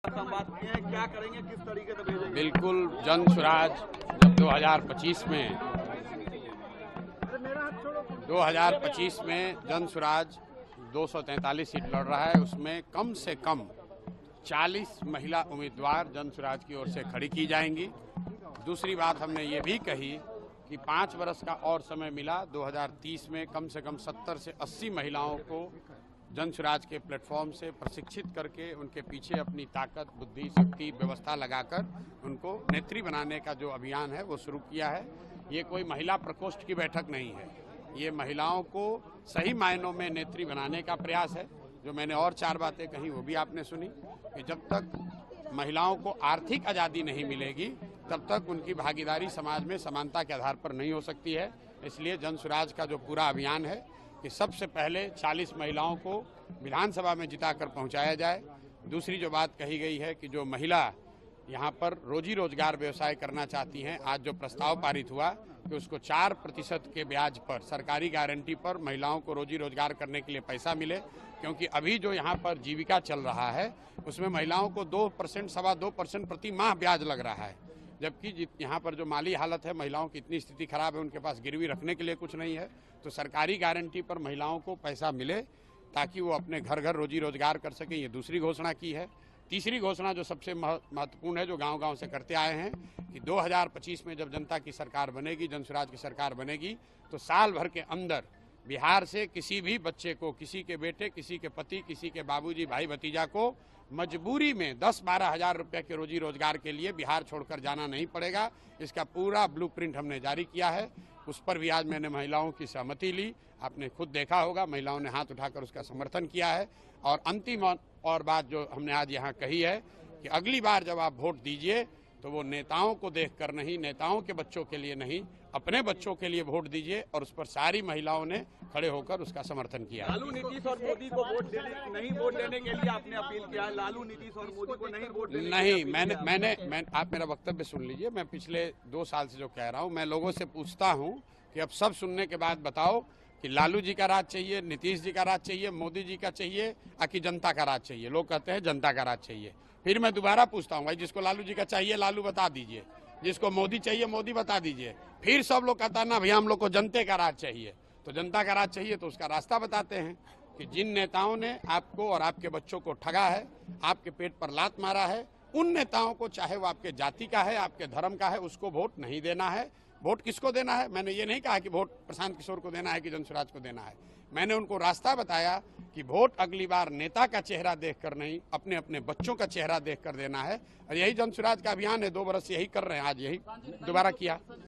संवाद किए हैं, क्या करेंगे, किस तरीके से भेजेंगे? बिल्कुल, जन स्वराज जब 2025 में जन स्वराज 243 सीट लड़ रहा है, उसमें कम से कम 40 महिला उम्मीदवार जन स्वराज की ओर से खड़ी की जाएंगी। दूसरी बात हमने ये भी कही कि 5 वर्ष का और समय मिला, 2030 में कम से कम 70 से 80 महिलाओं को जन स्वराज के प्लेटफॉर्म से प्रशिक्षित करके उनके पीछे अपनी ताकत, बुद्धि, शक्ति, व्यवस्था लगाकर उनको नेत्री बनाने का जो अभियान है वो शुरू किया है। ये कोई महिला प्रकोष्ठ की बैठक नहीं है, ये महिलाओं को सही मायनों में नेत्री बनाने का प्रयास है। जो मैंने और 4 बातें कही वो भी आपने सुनी कि जब तक महिलाओं को आर्थिक आज़ादी नहीं मिलेगी तब तक उनकी भागीदारी समाज में समानता के आधार पर नहीं हो सकती है। इसलिए जन स्वराज का जो पूरा अभियान है कि सबसे पहले 40 महिलाओं को विधानसभा में जिताकर पहुंचाया जाए। दूसरी जो बात कही गई है कि जो महिला यहाँ पर रोजी रोजगार व्यवसाय करना चाहती हैं, आज जो प्रस्ताव पारित हुआ कि उसको 4% के ब्याज पर, सरकारी गारंटी पर महिलाओं को रोजी रोजगार करने के लिए पैसा मिले, क्योंकि अभी जो यहाँ पर जीविका चल रहा है उसमें महिलाओं को 2%, 2.25% प्रति माह ब्याज लग रहा है। जबकि यहाँ पर जो माली हालत है, महिलाओं की इतनी स्थिति खराब है, उनके पास गिरवी रखने के लिए कुछ नहीं है। तो सरकारी गारंटी पर महिलाओं को पैसा मिले ताकि वो अपने घर घर रोजी रोजगार कर सकें, ये दूसरी घोषणा की है। तीसरी घोषणा जो सबसे महत्वपूर्ण है, जो गांव-गांव से करते आए हैं कि 2025 में जब जनता की सरकार बनेगी, जन स्वराज की सरकार बनेगी, तो साल भर के अंदर बिहार से किसी भी बच्चे को, किसी के बेटे, किसी के पति, किसी के बाबूजी, भाई भतीजा को मजबूरी में 10-12 हज़ार रुपये के रोजी रोजगार के लिए बिहार छोड़कर जाना नहीं पड़ेगा। इसका पूरा ब्लूप्रिंट हमने जारी किया है। उस पर भी आज मैंने महिलाओं की सहमति ली, आपने खुद देखा होगा, महिलाओं ने हाथ उठाकर उसका समर्थन किया है। और अंतिम और बात जो हमने आज यहाँ कही है कि अगली बार जब आप वोट दीजिए तो वो नेताओं को देखकर नहीं, नेताओं के बच्चों के लिए नहीं, अपने बच्चों के लिए वोट दीजिए। और उस पर सारी महिलाओं ने खड़े होकर उसका समर्थन किया। लालू, नीतीश और मोदी को नहीं वोट देने के लिए आपने अपील किया है। लालू, नीतीश और मोदी को नहीं वोट देने नहीं, आप मेरा वक्तव्य सुन लीजिए। मैं पिछले 2 साल से जो कह रहा हूँ, मैं लोगों से पूछता हूँ कि अब सब सुनने के बाद बताओ कि लालू जी का राज चाहिए, नीतीश जी का राज चाहिए, मोदी जी का चाहिए, कि जनता का राज चाहिए। लोग कहते हैं जनता का राज चाहिए। फिर मैं दोबारा पूछता हूँ, भाई जिसको लालू जी का चाहिए लालू बता दीजिए, जिसको मोदी चाहिए मोदी बता दीजिए। फिर सब लोग कहता है ना भैया हम लोग को जनता का राज चाहिए। तो जनता का राज चाहिए तो उसका रास्ता बताते हैं कि जिन नेताओं ने आपको और आपके बच्चों को ठगा है, आपके पेट पर लात मारा है, उन नेताओं को, चाहे वो आपके जाति का है, आपके धर्म का है, उसको वोट नहीं देना है। वोट किसको देना है? मैंने ये नहीं कहा कि वोट प्रशांत किशोर को देना है कि जन स्वराज को देना है। मैंने उनको रास्ता बताया कि वोट अगली बार नेता का चेहरा देखकर नहीं, अपने अपने बच्चों का चेहरा देखकर देना है। और यही जन स्वराज का अभियान है, 2 बरस यही कर रहे हैं, आज यही दोबारा किया।